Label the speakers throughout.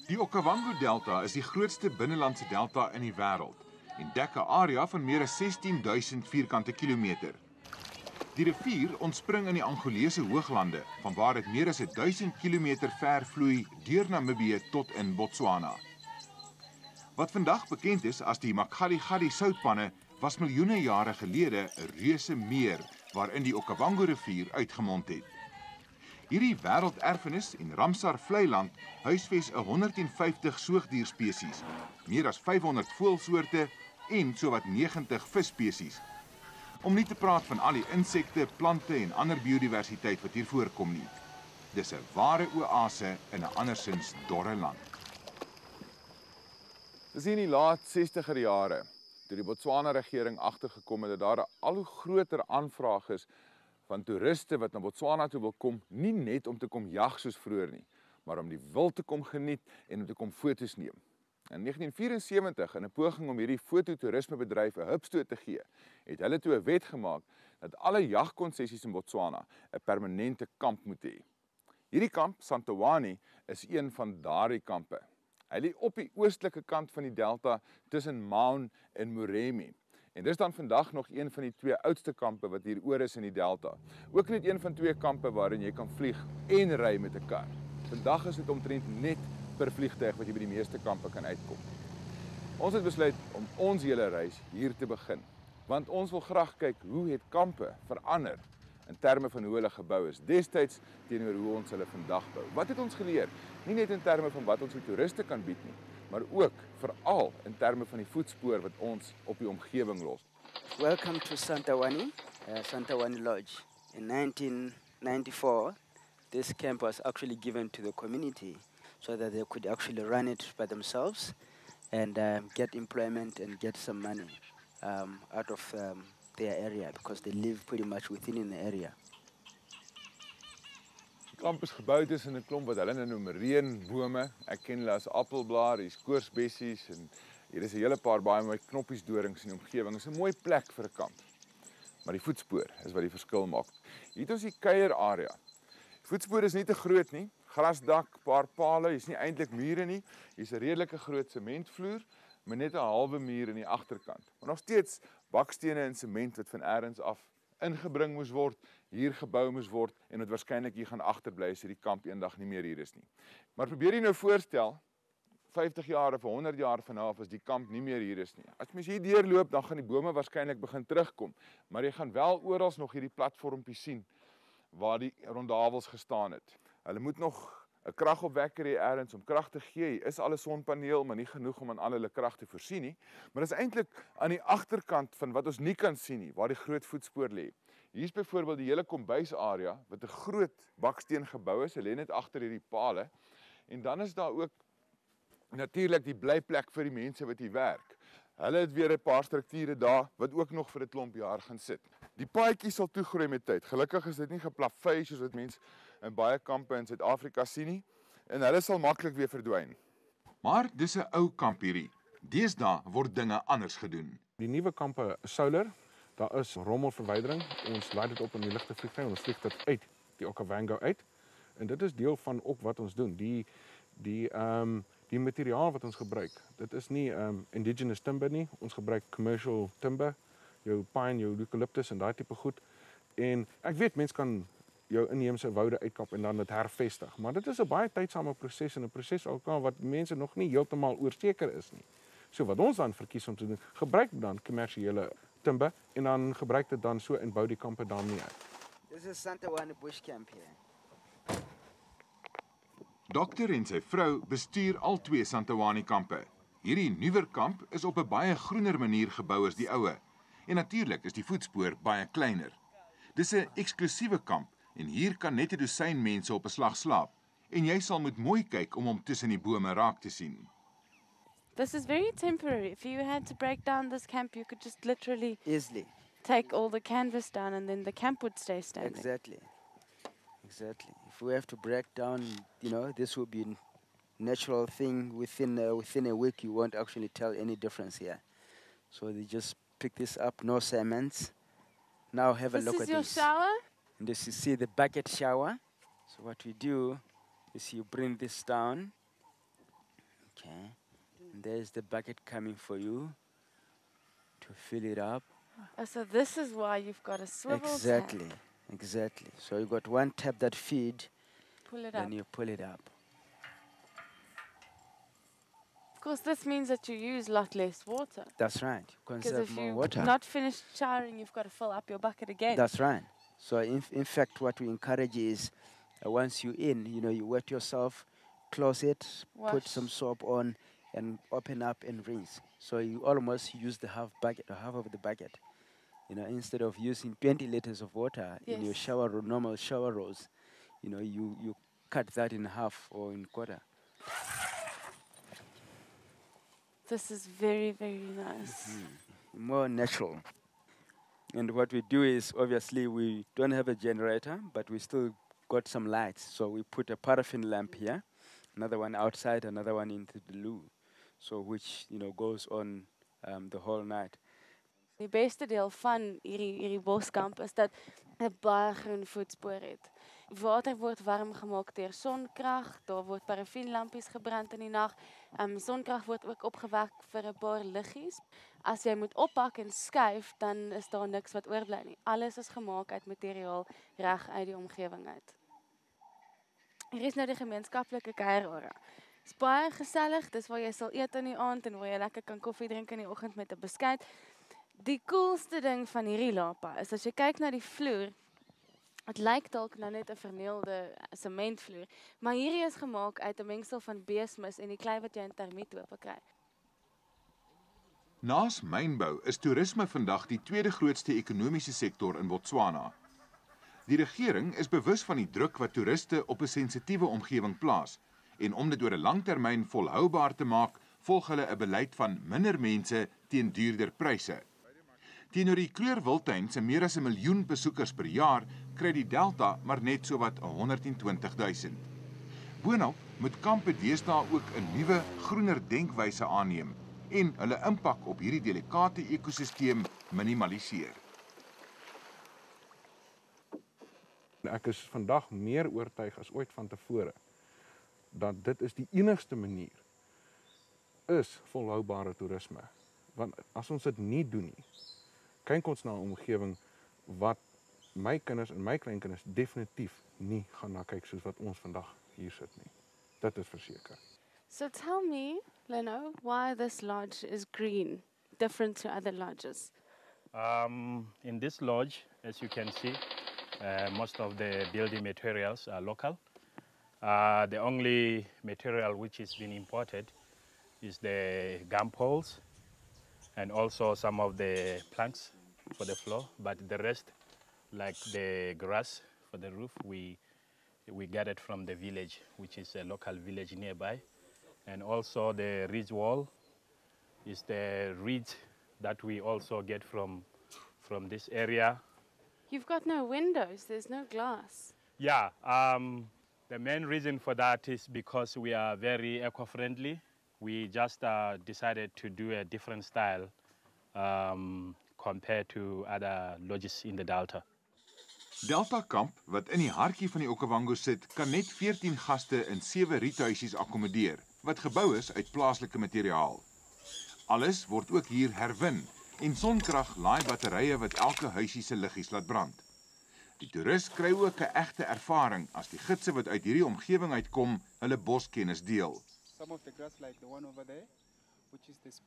Speaker 1: Die Okavango Delta is die grootste binnelandse delta in die wêreld en dek 'n area van meer as 16.000 vierkante kilometer. Die rivier ontspring in die Angolese hooglande, vanwaar dit meer as 1000 kilometer ver vloei deur Namibië tot in Botswana. Wat vandag bekend is as die Makgali soutpanne, was miljoene jare gelede 'n reuse meer waarin die Okavango rivier uitgemond het. Hierdie wêrelderfenis en Ramsar vleiland huisves 150 soogdierspesies, meer as 500 voëlsoorte en sowat 90 visspesies. Om nie te praat van al die insekte, plante en ander biodiversiteit wat hier voorkom nie. Dis 'n ware oase in 'n andersins dorre land. Dis in die laat 60er jare, toe die Botswana regering agtergekom het dat daar 'n al hoe groter aanvraag is van toeriste wat na Botswana toe wil kom, nie net om te kom jag soos vroeër nie, maar om die wild te kom geniet en om te kom foto's neem. In 1974, in 'n poging om hierdie fototoerismebedryf 'n hupstoot te gee, het hulle toe 'n wet gemaak dat alle jagkonsessies in Botswana 'n permanente kamp moet hê. Hierdie kamp, Santowani, is een van daardie kampe. Hy lê op die oostelike kant van die delta tussen Maun en Moremi. En dis dan vandag nog een van die twee oudste kampe wat hier oor is in die delta. Ook net een van twee kampe waarin jy kan vlieg en ry met 'n kar. Vandag is dit omtrent net per vliegtuig wat jy by die meeste kampe kan uitkom. Ons het besluit om ons hele reis hier te begin, want ons wil graag kyk hoe het kampe verander in terme van hoe hulle gebou is destyds teenoor hoe ons hulle vandag bou. Wat het ons geleer? Nie net in terme van wat ons vir toeriste kan bied nie, maar ook veral in terme van die voetspoor wat ons op die omgewing los.
Speaker 2: Welcome to Santowani, Santowani Lodge. In 1994, this camp was actually given to the community so that they could actually run it by themselves and get employment and get some money out of their area because they live pretty much within in the area.
Speaker 1: Die kamp is gebou tussen 'n klomp wat hulle nou noem reënbome. Ek ken hulle as appelblaar, hier's koorsbessies en hier is 'n hele paar baie mooi knoppiesdorings in die omgewing. Dit is 'n mooi plek vir 'n kamp. Maar die voetspoor is wat die verskil maak. Hier het ons die kuierarea. Die voetspoor is nie te groot nie. Grasdak, paar pale, hier's nie eintlik mure nie. Hier's 'n redelike groot sementvloer, maar net 'n halwe muur in die agterkant. Maar nog steeds bakstene en sement wat van elders af ingebring moes word, hier gebou moes word en dit waarskynlik hier gaan agterbly as hierdie kamp eendag nie meer hier is nie. Maar probeer jy nou voorstel 50 jaar of 100 jaar van nou af as die kamp nie meer hier is nie. As mens hier deurloop, dan gaan die bome waarskynlik begin terugkom, maar jy gaan wel oral nog hierdie platformpie sien waar die rondavels gestaan het. Hulle moet nog 'n kragopwekker hê ergens om krag te gee. Hier is al 'n sonpaneel, maar nie genoeg om aan al hulle krag te voorsien nie. Maar dit is eintlik aan die agterkant van wat ons nie kan sien nie, waar die groot voetspoor lê. Hier is byvoorbeeld die hele kombuisarea wat 'n groot baksteen gebou is. Hy lê net agter hierdie pale. En dan is daar ook natuurlik die blyplek vir die mense wat hier werk. Hulle het weer 'n paar strukture daar wat ook nog vir 'n klomp jaar gaan sit. Die paadjies sal toegroei met tyd. Gelukkig is dit nie geplafei soos wat mense in baie kampe in Suid-Afrika sien nie, en hulle sal maklik weer verdwyn. Maar dis 'n ou kamp hierdie. Deesdae word dinge anders gedoen.
Speaker 3: Die nuwe kampe is solar, daar is rommelverwydering. Ons laai dit op in die ligte vliegtuig, ons vlieg dit uit die Okavango uit. En dit is deel van ook wat ons doen. Die materiaal wat ons gebruik, dit is nie indigenous timber nie. Ons gebruik commercial timber, jou pine, jou eucalyptus en daai tipe goed. En ek weet mense kan jou inheemse woude uitkap en dan dit hervestig, maar dit is 'n baie tydsame proses en 'n proses ook wat mense nog nie heeltemal oorseker is nie. So wat ons dan verkies om te doen, gebruik dan kommersiële timber en dan gebruik dit dan so en bou die kampe daarmee uit.
Speaker 2: This is Santowani Bush Camp here.
Speaker 1: Dokter en sy vrou bestuur al twee Santowani kampe. Hierdie nuwer kamp is op 'n baie groener manier gebou as die oue. En natuurlik is die voetspoor baie kleiner. Dis 'n eksklusiewe kamp en hier kan net 'n dosyn mense op 'n slag slaap. En jy sal moet mooi kyk om hom tussen die bome raak te sien.
Speaker 4: This is very temporary. If you had to break down this camp, you could just literally
Speaker 2: Easily.
Speaker 4: take all the canvas down and then the camp would stay standing.
Speaker 2: Exactly. If we have to break down, this will be a natural thing within a week. You won't actually tell any difference here. So they just pick this up, no cements. Now have a look at this.
Speaker 4: This is your shower?
Speaker 2: And this, you see the bucket shower. So what we do is you bring this down Okay. And there's the bucket coming for you to fill it up.
Speaker 4: Oh, so this is why you've got a swivel
Speaker 2: Exactly.
Speaker 4: tank.
Speaker 2: Exactly. So you got one tap that feed,
Speaker 4: Pull it
Speaker 2: then
Speaker 4: up.
Speaker 2: you pull it up.
Speaker 4: Of course, this means that you use a lot less water.
Speaker 2: That's right.
Speaker 4: Because
Speaker 2: Conserve
Speaker 4: if
Speaker 2: more
Speaker 4: you're
Speaker 2: water.
Speaker 4: not finished showering, you've got to fill up your bucket again.
Speaker 2: That's right. So in fact, what we encourage is once you're in, you wet yourself, close it, put
Speaker 4: Wash.
Speaker 2: some soap on, and open up and rinse. So you almost use the half of the bucket. Instead of using 20 liters of water in your
Speaker 4: Yes.
Speaker 2: normal shower rolls, you cut that in half or in quarter.
Speaker 4: This is very, very nice.
Speaker 2: More natural. And what we do is, obviously, we don't have a generator, but we still got some lights. So we put a paraffin lamp here, another one outside, another one into the loo. So which, goes on the whole night.
Speaker 4: Die beste deel van hierdie boskamp is dat 'n baie groen voetspoor het. Water word warm gemaak deur sonkrag, daar word parafienlampies gebrand in die nag. Sonkrag word ook opgewek vir 'n paar liggies. As jy moet oppak en skuif, dan is daar niks wat oorbly nie. Alles is gemaak uit materiaal reg uit die omgewing uit. Hier is nou die gemeenskaplike kuierarea. Dit is baie gesellig, dis waar jy sal eet in die aand en waar jy lekker kan koffie drink in die oggend met 'n beskuit. Die coolste ding van hierdie lapa is as jy kyk na die vloer, dit lyk dalk nou net 'n vernielde sementvloer, maar hierdie is gemaak uit 'n mengsel van beesmis en die klei wat jy in termietope kry.
Speaker 1: Naas mynbou is toerisme vandag die tweede grootste ekonomiese sektor in Botswana. Die regering is bewus van die druk wat toeriste op 'n sensitiewe omgewing plaas en om dit oor 'n langtermyn volhoubaar te maak, volg hulle 'n beleid van minder mense teen duurder pryse. Teenoor die kleurwiltuin se meer as 1 miljoen besoekers per jaar, kry die Delta maar net sowat 120,000. Boonop moet kampe deesdae ook 'n nuwe, groener denkwyse aanneem en hulle impak op hierdie delikate ekosisteem minimaliseer.
Speaker 3: Ek is vandag meer oortuig as ooit van tevore dat dit is die enigste manier is volhoubare toerisme. Want as ons dit nie doen nie, kyk ons na 'n omgewing wat my kinders en my kleinkinders definitief nie gaan na kyk soos wat ons vandag hier sit nie. Dit is verseker.
Speaker 4: So tell me, Leno, why this lodge is green, different to other lodges?
Speaker 5: In this lodge, as you can see, most of the building materials are local. The only material which is being imported is the gum poles and also some of the planks for the floor, but the rest, like the grass for the roof, we get it from the village, which is a local village nearby. And also the ridge wall is the ridge that we also get from this area.
Speaker 4: You've got no windows, there's no glass.
Speaker 5: Yeah, the main reason for that is because we are very eco-friendly. We just decided to do a different style compared to other lodges in the Delta.
Speaker 1: Delta Kamp, wat in die hartjie van die Okavango sit, kan net 14 gaste in 7 riethuisies akkommodeer, wat gebou is uit plaaslike materiaal. Alles word ook hier herwin en sonkrag laai batterye wat elke huisie se liggies laat brand. Die toerist kry ook 'n egte ervaring as die gidse wat uit hierdie omgewing uitkom, hulle boskennis deel.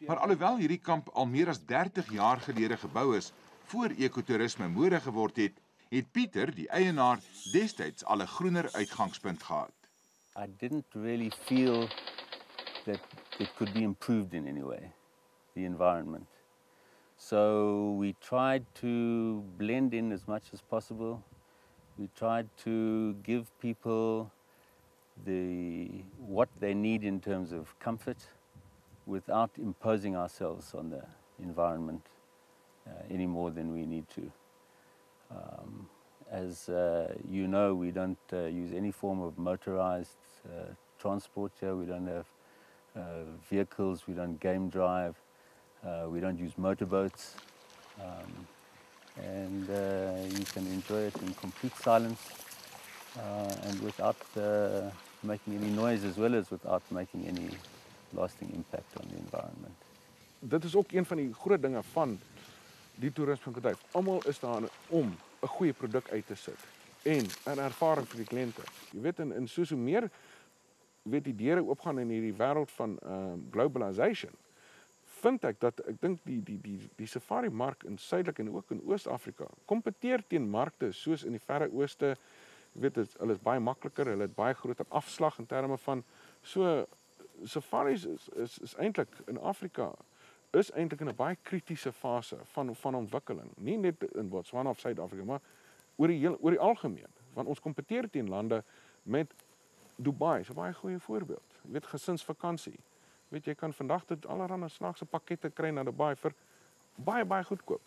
Speaker 1: Maar alhoewel hierdie kamp al meer as 30 jaar gelede gebou is, voor ekotourisme mode geword het, het Pieter, die eienaar, destyds al 'n groener uitgangspunt gehad.
Speaker 6: I didn't really feel that it could be improved in any way, the environment. So we tried to blend in as much as possible. We tried to give people what they need in terms of comfort without imposing ourselves on the environment any more than we need to. As you know, we don't use any form of motorized transport here. We don't have vehicles, we don't game drive, we don't use motorboats. And you can enjoy it in complete silence and without making any noise, as well as without making any lasting impact on the environment.
Speaker 3: Dit is ook een van die groot dinge van die toerismebedryf. Almal is daar om 'n goeie produk uit te sit en 'n ervaring vir die kliënte. Jy weet, en soos hoe meer weet die deure oopgaan in hierdie wêreld van globalization, vind ek dink die safari mark in Suidelik en ook in Oos-Afrika kompeteer teen markte soos in die Verre Ooste. Jy weet, hulle is baie makliker, hulle het baie groter afslag in terme van so safaris is eintlik in Afrika is eintlik in 'n baie kritiese fase van ontwikkeling. Nie net in Botswana of Suid-Afrika, maar oor die algemeen. Want ons kompeteer teen lande met Dubai, is 'n baie goeie voorbeeld. Jy weet, gesinsvakansie. Weet jy kan vandag dit allerlei snaakse pakkette kry na Dubai vir baie goedkoop.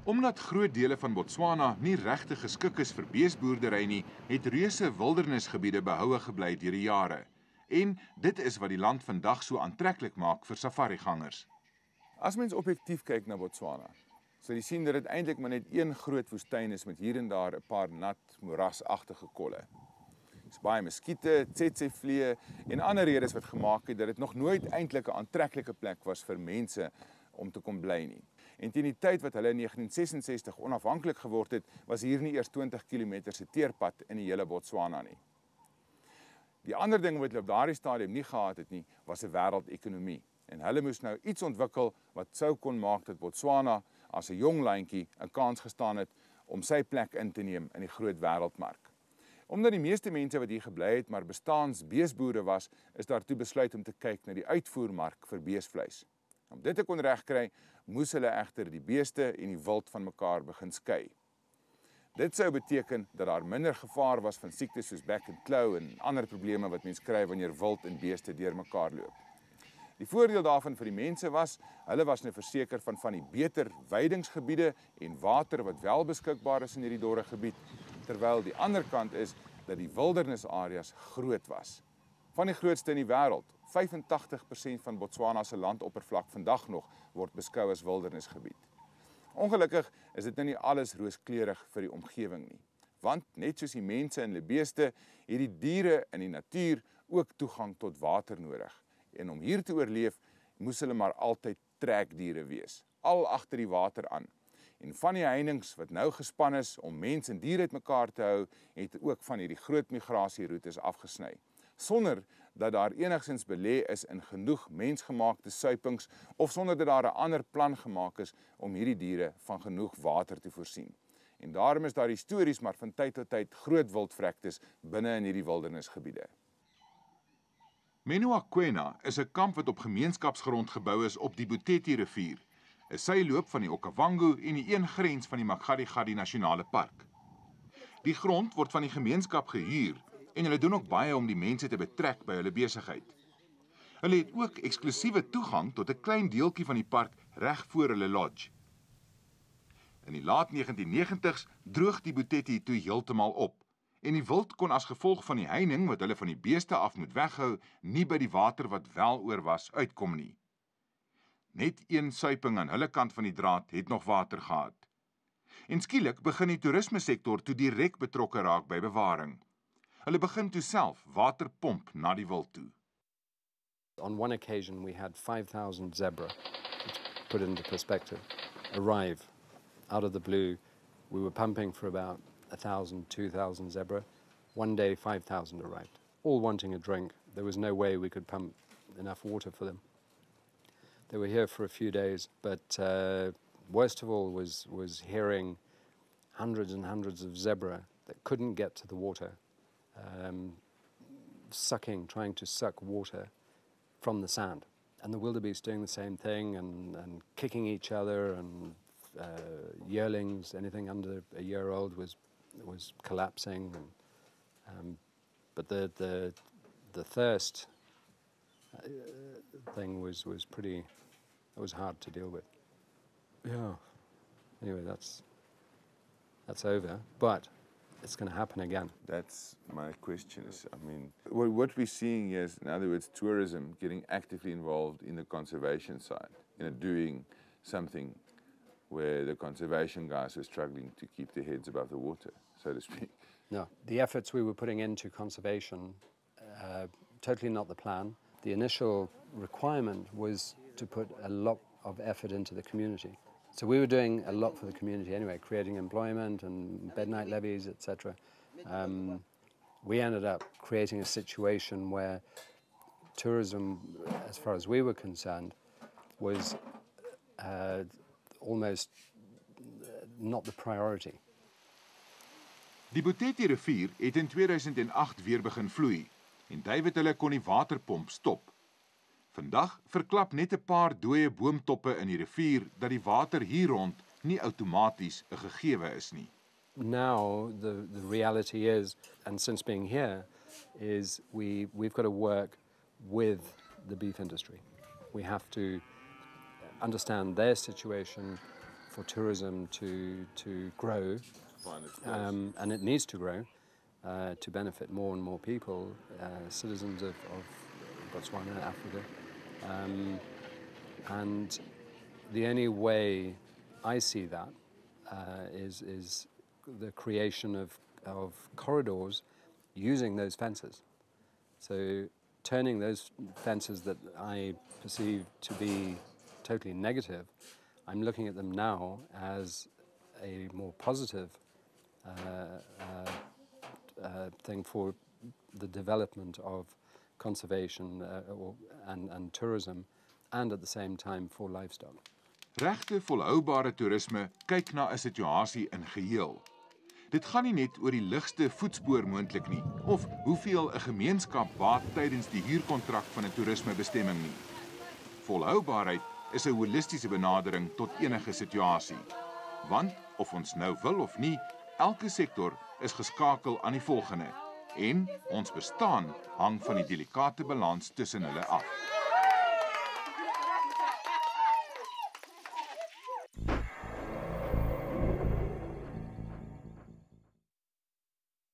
Speaker 1: Omdat groot dele van Botswana nie regtig geskik is vir beesboerdery nie, het reuse wildernisgebiede behoue gebly deur die jare. En dit is wat die land vandag so aantreklik maak vir safarigangers. As mens objektief kyk na Botswana, sal jy sien dat dit eintlik maar net een groot woestyn is met hier en daar 'n paar nat moerasagtige kolle. Dis baie muskiete, tsetsefvliee en ander redes wat gemaak het dat dit nog nooit eintlik 'n aantreklike plek was vir mense om te kom bly nie. En teen die tyd wat hulle in 1966 onafhanklik geword het, was hier nie eers 20 km se teerpad in die hele Botswana nie. Die ander ding wat hulle op daardie stadium nie gehad het nie, was 'n wêreldekonomie. En hulle moes nou iets ontwikkel wat sou kon maak dat Botswana as 'n jong landjie 'n kans gestaan het om sy plek in te neem in die groot wêreldmark. Omdat die meeste mense wat hier gebly het maar bestaans beesboere was, is daartoe besluit om te kyk na die uitvoermark vir beesvleis. Om dit te kon regkry, moes hulle egter die beeste en die wild van mekaar begin skei. Dit sou beteken dat daar minder gevaar was van siektes soos back and claw en ander probleme wat mens kry wanneer wild en beeste deur mekaar loop. Die voordeel daarvan vir die mense was, hulle was nou verseker van die beter weidingsgebiede en water wat wel beskikbaar is in hierdie dorre gebied, terwyl die ander kant is dat die wildernisareas groot was. Van die grootste in die wêreld, 85% van Botswana se landoppervlak vandag nog word beskou as wildernisgebied. Ongelukkig is dit nou nie alles rooskleurig vir die omgewing nie, want net soos die mense en die beeste, het die diere in die natuur ook toegang tot water nodig. En om hier te oorleef, moes hulle maar altyd trekdiere wees, al agter die water aan. En van die heininge wat nou gespan is om mens en dier uitmekaar te hou, het ook van hierdie groot migrasieroutes afgesny, sonder dat daar enigstens belê is in genoeg mensgemaakte suipings of sonder dat daar 'n ander plan gemaak is om hierdie diere van genoeg water te voorsien. En daarom is daar histories maar van tyd tot tyd groot wildvrektes binne in hierdie wildernisgebiede. Menuakwena is 'n kamp wat op gemeenskapsgrond gebou is op die Boteti rivier, 'n syloop van die Okavango en die een grens van die Makgadikgadi Nasionale Park. Die grond word van die gemeenskap gehuur en hulle doen ook baie om die mense te betrek by hulle besigheid. Hulle het ook eksklusiewe toegang tot 'n klein deeltjie van die park reg voor hulle lodge. In die laat 1990s droog die Boteti toe heeltemal op en die wild kon as gevolg van die heining wat hulle van die beeste af moet weghou, nie by die water wat wel oor was uitkom nie. Net een suiping aan hulle kant van die draad het nog water gehad. En skielik begin die toerismesektor toe direk betrokke raak by bewaring. Hulle begin toe self water pomp na die wild toe.
Speaker 7: On one occasion we had 5,000 zebra, to put it into perspective, arrive out of the blue. We were pumping for about 1,000, 2,000 zebra. One day 5,000 arrived, all wanting a drink. There was no way we could pump enough water for them. They were here for a few days, but worst of all was hearing hundreds and hundreds of zebra that couldn't get to the water, trying to suck water from the sand. And the wildebeest doing the same thing and kicking each other, and yearlings, anything under a year old was collapsing. And, but the thirst thing was pretty, it was hard to deal with. Yeah, anyway, that's over. But it's going to happen again.
Speaker 1: That's my question. I mean, what we're seeing is, in other words, tourism getting actively involved in the conservation side, doing something where the conservation guys are struggling to keep their heads above the water, so to speak.
Speaker 7: No, the efforts we were putting into conservation, totally not the plan. The initial requirement was to put a lot of effort into the community. So we were doing a lot for the community anyway, creating employment and bed night levies, etc. We ended up creating a situation where tourism, as far as we were concerned, was almost not the priority.
Speaker 8: Die Botetti rivier het in 2008 weer begin vloei en David hulle kon die waterpomp stop. Vandag verklap net 'n paar dooie boomtoppe in die rivier dat die water hier rond nie outomaties 'n gegewe is nie.
Speaker 7: Now the reality is, and since being here, is we've got to work with the beef industry. We have to understand their situation for tourism to grow, and it needs to grow to benefit more and more people, citizens of Botswana, Africa. And the only way I see that is the creation of corridors using those fences. So turning those fences that I perceive to be totally negative, I'm looking at them now as a more positive thing for the development of conservation and tourism, and at the same time for livestock.
Speaker 8: Regte volhoubare toerisme kyk na 'n situasie in geheel. Dit gaan nie net oor die ligste voetspoor moontlik nie, of hoeveel 'n gemeenskap baat tydens die huurkontrak van 'n toerismebestemming nie. Volhoubaarheid is 'n holistiese benadering tot enige situasie. Want of ons nou wil of nie, elke sektor is geskakel aan die volgende en ons bestaan hang van die delikate balans tussen hulle af.